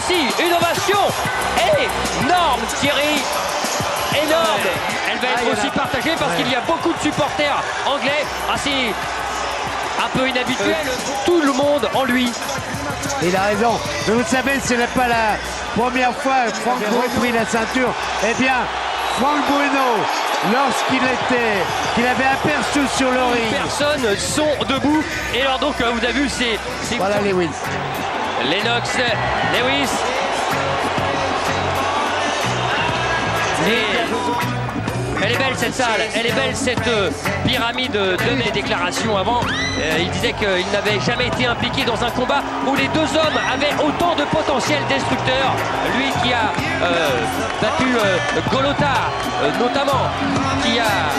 ici, une ovation énorme, Thierry, énorme. Elle va être aussi partagée parce qu'il y a beaucoup de supporters anglais. C'est un peu inhabituel, tout le monde en lui. Il a raison, mais vous savez, ce n'est pas la première fois que Franck a repris la ceinture. Eh bien, Franck Bruno, qu'il avait aperçu sur le ring. Personnes sont debout. Et alors donc, vous avez vu, c'est voilà Lewis. Lennox, Lewis. Et elle est belle cette salle, elle est belle cette pyramide de mes déclarations avant. Il disait qu'il n'avait jamais été impliqué dans un combat où les deux hommes avaient autant de potentiel destructeur. Lui qui a battu Golota notamment, qui a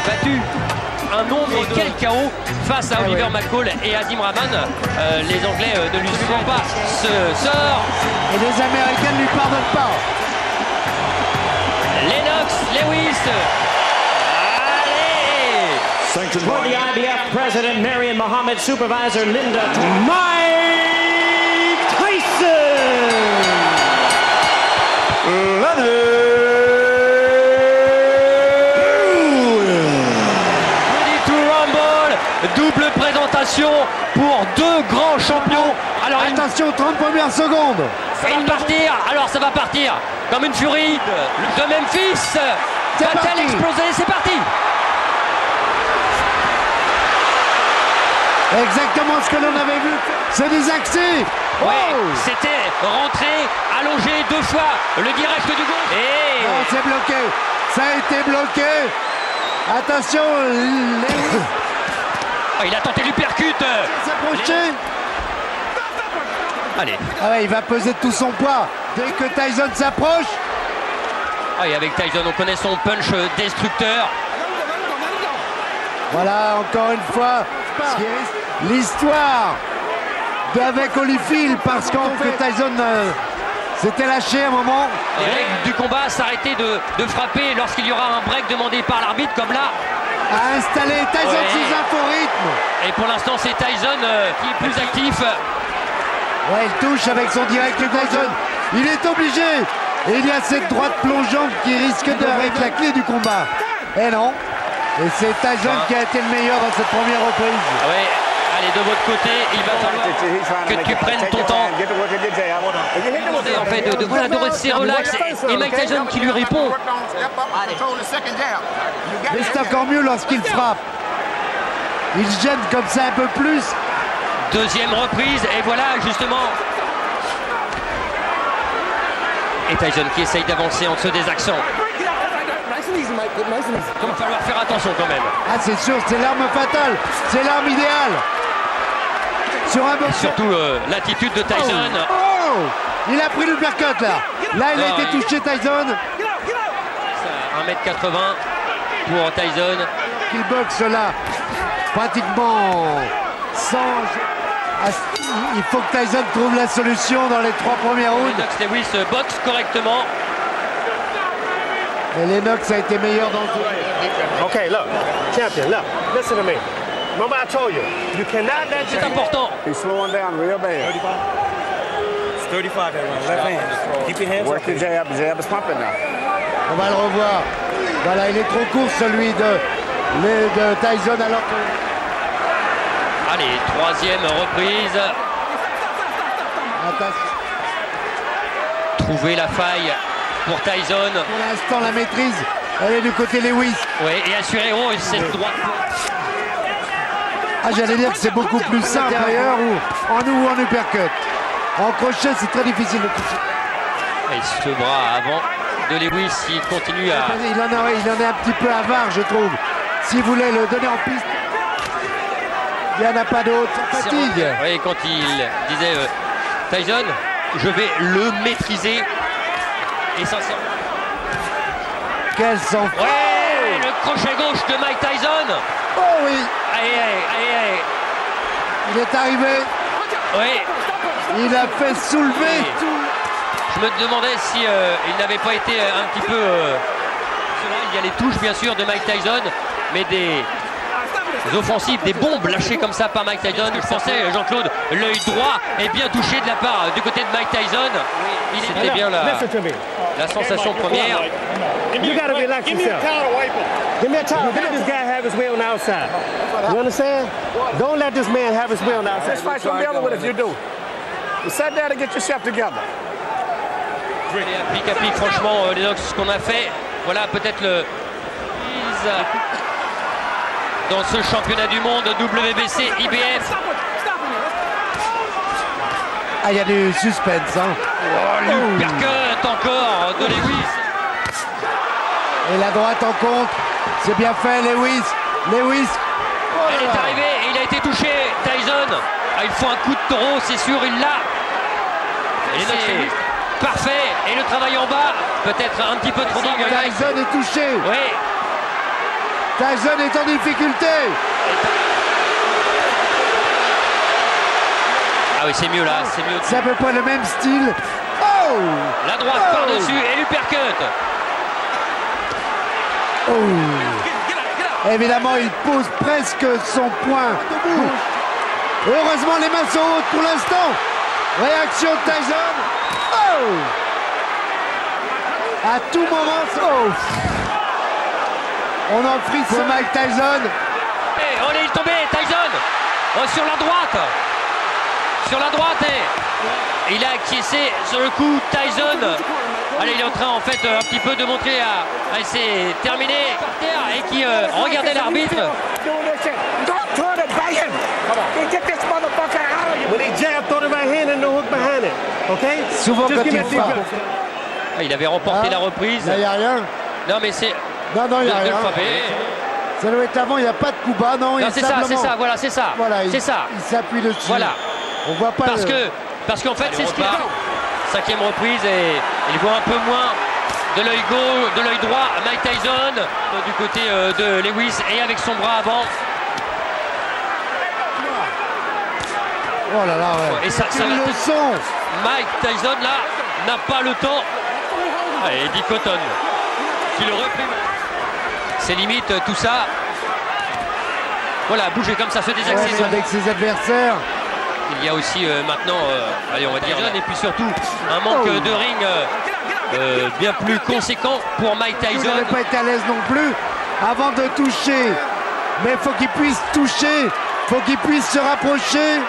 battu un nombre quel chaos face à Oliver McCall et Adim Rahman. Les Anglais ne lui suivent pas ce sort. Et les Américains ne lui pardonnent pas. Lennox, Lewis. Allez! For the IBF President Marion Muhammad, Supervisor Linda Mike Tyson. Ready to Rumble, double présentation pour deux grands champions. Alors attention, 30 premières secondes. Ça va partir, alors ça va partir comme une furie de Memphis. Va-t-elle exploser? C'est parti. Exactement ce que l'on avait vu. C'est des accès. Oui, c'était rentré, allongé deux fois le direct du gauche. Et non, c'est bloqué. Ça a été bloqué. Attention, il a tenté l'uppercut. S'approcher. Allez. Ah ouais, il va peser tout son poids dès que Tyson s'approche. Et avec Tyson, on connaît son punch destructeur. Voilà, encore une fois, l'histoire d'avec Holyfield, parce que Tyson s'était lâché à un moment. Les règles du combat s'arrêter de frapper lorsqu'il y aura un break demandé par l'arbitre, comme là. A installé Tyson sous un faux rythme. Et pour l'instant, c'est Tyson qui est plus actif. Ouais, il touche avec son direct Tyson. Il est obligé. Et il y a cette droite plongeante qui risque d'être la clé du combat. Et non. Et c'est Tyson qui a été le meilleur dans cette première reprise. Oui, allez, de votre côté, il va falloir que tu prennes ton temps. En fait, de rester relax. Et Mike Tyson qui lui répond. Mais c'est encore mieux lorsqu'il frappe. Il gêne comme ça un peu plus. Deuxième reprise, et voilà justement. Et Tyson qui essaye d'avancer entre des accents. Il va falloir faire attention quand même. Ah, c'est sûr, c'est l'arme fatale. C'est l'arme idéale. Sur un et surtout l'attitude de Tyson. Oh, il a pris le uppercut là. Là, il a été touché, Tyson. 1m80 pour Tyson. Il boxe là, pratiquement sans... Il faut que Tyson trouve la solution dans les 3 premiers rounds. Lennox Lewis boxe correctement. Et Lennox a été meilleur dans le jeu. Okay, look, champion, look, listen to me. Remember I told you, you cannot let C'est important. He's slowing down real bad. 35 everyone, left hand. Keep your hands Work your jab is pumping now. On va le revoir. Voilà, il est trop court celui de Tyson alors que... Allez, troisième reprise. Attention. Trouver la faille pour Tyson. Pour l'instant, la maîtrise, elle est du côté Lewis. Oui, et assurer cette droite. Ah, j'allais dire que c'est beaucoup plus simple intérieur ou en uppercut. En crochet, c'est très difficile de toucher. Et ce bras avant de Lewis, il continue à... Il en est un petit peu avare, je trouve. S'il voulait le donner en piste, il n'y en a pas d'autre. Ça fatigue. Oui, quand il disait Tyson, je vais le maîtriser. Essentiellement. Quel sang. Ouais, le crochet gauche de Mike Tyson. Oh oui. Aïe. Il est arrivé. Oui. Il a fait soulever tout. Je me demandais si il n'avait pas été un petit peu... il y a les touches bien sûr de Mike Tyson, mais des offensives, des bombes lâchées comme ça par Mike Tyson. Je pensais, Jean-Claude, l'œil droit est bien touché de la part du côté de Mike Tyson. C'était bien la sensation première. You gotta relax yourself. Give me a towel. Let this guy have his way on the outside. You understand? Don't let this man have his way on the outside. This fight's gonna be over with if you do. You sit down and get yourself together. Pic à pic, franchement, Lennox, ce qu'on a fait, voilà peut-être le dans ce championnat du monde WBC IBF. Ah, il y a du suspense, hein. L'uppercut encore de Lewis. Et la droite en contre, c'est bien fait, Lewis. Lewis. Oh là Elle est là. arrivée et il a été touché. Tyson, il faut un coup de taureau, c'est sûr, il l'a. C'est parfait. Et le travail en bas, peut-être un petit peu trop long. Tyson est touché. Oui. Tyson est en difficulté. Ah oui, c'est mieux là, c'est mieux. C'est à peu près le même style. Oh. La droite Oh. par-dessus et l'uppercut. Oh. Évidemment, il pose presque son poing. Heureusement, les mains sont hautes pour l'instant. Réaction de Tyson. Oh. À tout moment, oh. On en frise pour Mike Tyson. Et on est tombé, Tyson sur la droite. Sur la droite et il a acquiescé sur le coup. Tyson, allez, il est en train en fait un petit peu de montrer à c'est terminé et qui regardait l'arbitre. When he jab, throw the right hand and no hook behind it. Okay? Souvent Just quand give me il a deep frappe. breath. Ah, il avait remporté Ah, la reprise. Là, il n'y a rien. Non mais c'est Non, il n'y a de le rien. frapper. Ça doit être avant, il n'y a pas de coup bas, non. Non, c'est ça, voilà, c'est ça. Voilà, c'est ça. Il s'appuie dessus. Voilà. On voit pas Parce qu'en fait, c'est ce qu'il a. Cinquième reprise et il voit un peu moins de l'œil gauche, de l'œil droit. Mike Tyson du côté de Lewis et avec son bras avant. Oh là là, ouais. Et ça Une leçon. Mike Tyson là n'a pas le temps. Et Eddie Cotton qui le reprime. C'est limite tout ça. Voilà, bouger comme ça, se désaxer. Ouais, avec ses adversaires. Il y a aussi maintenant, allez, on va dire, et puis surtout un manque de ring bien plus conséquent pour Mike Il Tyson. n'avait pas été à l'aise non plus avant de toucher. Mais il faut qu'il puisse toucher. Il faut qu'il puisse se rapprocher.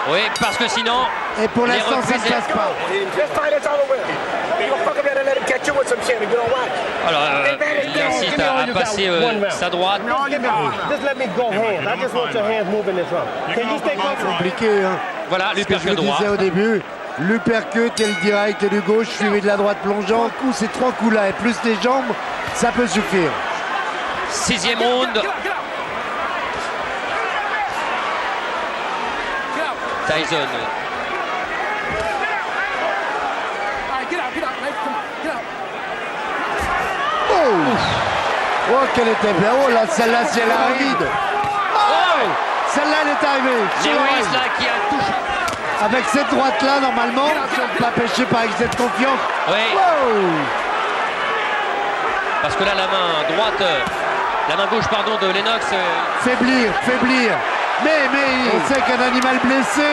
Oui, parce que sinon. Et pour les l'instant, ça ne reprises- passe pas. This fight is over with. You gonna fuck up there and let him catch you with some shit and you don't watch. Alors, il insiste à passer sa droite. Just let me go hands. I just want your hands moving this round. Can you stay comfortable? Compliqué, hein. Voilà, Ce que je l'uppercut vous droit. disais au début, l'uppercut et le direct du gauche suivi de la droite plongeante. Ces trois coups-là et plus les jambes, ça peut suffire. Sixième round. Tyson. Oh, qu'elle était bien. Oh là, celle-là, si elle arrive. Oh, celle-là, elle est arrivée. Sur Lewis l'oreille. là qui a touché. Avec cette droite-là, normalement, pas pêché par excès de confiance. Oui, Oh. parce que là, la main droite, la main gauche, pardon, de Lennox. Faiblir. Mais on sait qu'un animal blessé,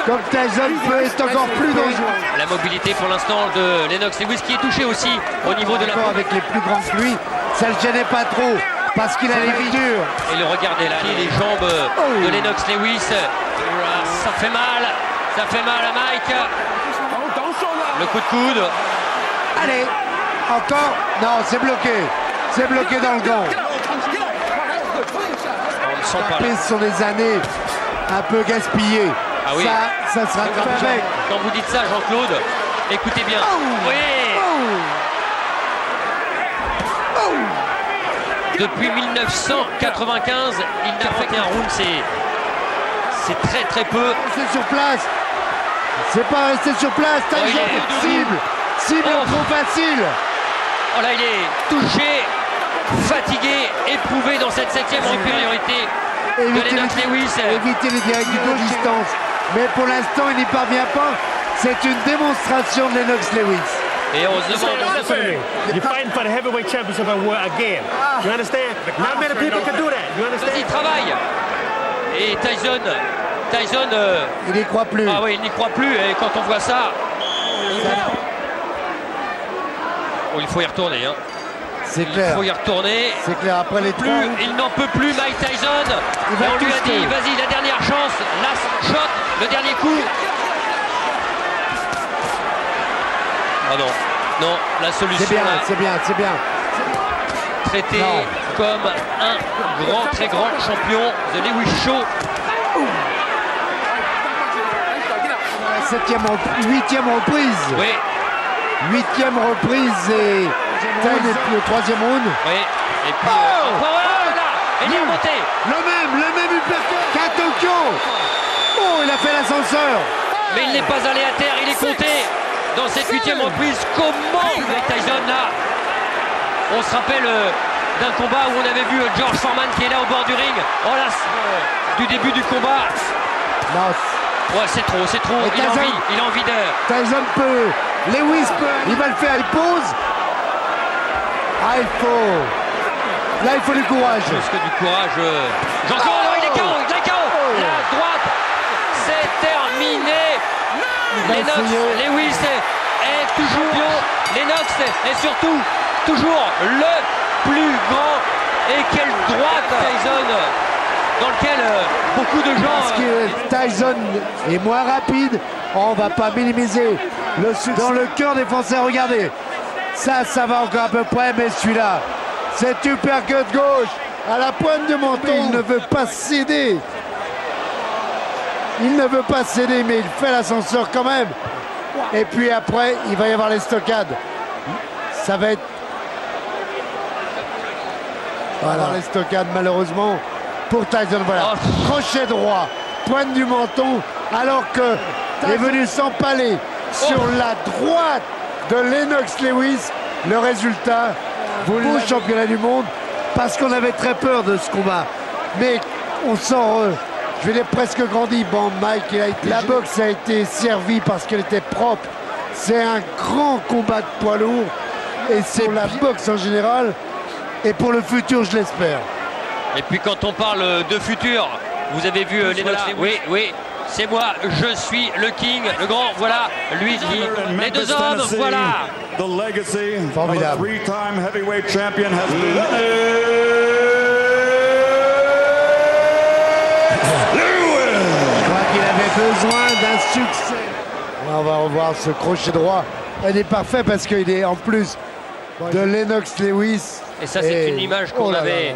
comme Tyson, peut être encore plus dangereux. La mobilité pour l'instant de Lennox Lewis qui est touché aussi au niveau de la. Encore avec les plus grands que lui, ça le gênait pas trop parce qu'il a les vies dures. Et le regardez là, les jambes de Lennox Lewis. Ça fait mal à Mike. Le coup de coude. Allez, encore. Non, c'est bloqué dans le gant. On ne sent pas là. Ce sont des années un peu gaspillées. Ah oui. Ça sera Quand fait avec. quand vous dites ça, Jean-Claude, écoutez bien. Oui. Depuis 1995, il n'a fait qu'un round, c'est très très peu. C'est sur place. C'est pas resté sur place. Oh, il Tyson est- cible Oh. trop facile. Oh là, il est touché, fatigué, éprouvé dans cette septième supériorité de Éviter Lennox Lewis. les directs du gauche distance. Mais pour l'instant, il n'y parvient pas. C'est une démonstration de Lennox Lewis. Et on se demande. Listen to me. You're fighting for the heavyweight championship of the world again. You understand? Not many people can do that. You Vas-y, understand? travaille. Et Tyson, Il n'y croit plus. ah oui, il n'y croit plus. Et quand on voit ça, oh, il faut y retourner. Hein. C'est Il clair. faut y retourner. C'est clair. Après les trois. Il n'en peut plus, Mike Tyson. Il va Et on lui a tester. dit, vas-y, la dernière chance, last shot, le dernier coup. Ah non, non, la solution C'est bien, là, c'est bien, c'est bien. traité Non. comme un très grand champion, The Lewis Show. Huitième reprise. Oui, Huitième reprise et Tyson est le troisième round. oui. Et puis, Oh voilà, il est remonté. Le même uppercut qu'à Tokyo. Oh, il a fait l'ascenseur. Mais il n'est pas allé à terre, il est compté dans cette huitième reprise. Comment Mike Tyson là? On se rappelle d'un combat où on avait vu George Foreman qui est là au bord du ring. Oh là, du début du combat. Non, Ouais, c'est trop. Et Il a Tyson- envie de. Tyson peut. Lewis peut. Il va le faire, il pose. Ah, il faut. Là, il faut du courage. Plus que du courage. Jean-Claude, non, il est KO. La droite, c'est terminé. va Lennox essayer. Lewis est toujours bio. Lennox est surtout toujours le plus grand. Et quelle droite Tyson, dans lequel beaucoup de gens. Parce que Tyson est moins rapide, on va pas minimiser le dans le cœur des Français. Regardez, ça va encore à peu près, mais celui-là, cet uppercut gauche à la pointe de menton, il ne veut pas céder. Il ne veut pas céder, mais il fait l'ascenseur quand même. Et puis après, il va y avoir les stockades. Ça va être... Voilà, les stockades malheureusement pour Tyson. Voilà, crochet droit, pointe du menton, alors que est venu s'empaler sur la droite de Lennox Lewis. Le résultat, beau championnat du monde, parce qu'on avait très peur de ce combat. Mais on sort, je vais dire presque grandi. Bon, Mike, la boxe a été servie parce qu'elle était propre. C'est un grand combat de poids lourd et c'est pour la boxe en général et pour le futur, je l'espère. Et puis quand on parle de futur, vous avez vu Lennox Lewis. Oui, c'est moi, je suis le king, le grand, voilà, lui dit, les deux hommes, voilà. The legacy of a Formidable. three-time heavyweight champion has been Je crois qu'il avait besoin d'un succès. On va revoir ce crochet droit. Il est parfait parce qu'il est en plus de Lennox Lewis. Et ça, c'est une image qu'on oh là là avait là.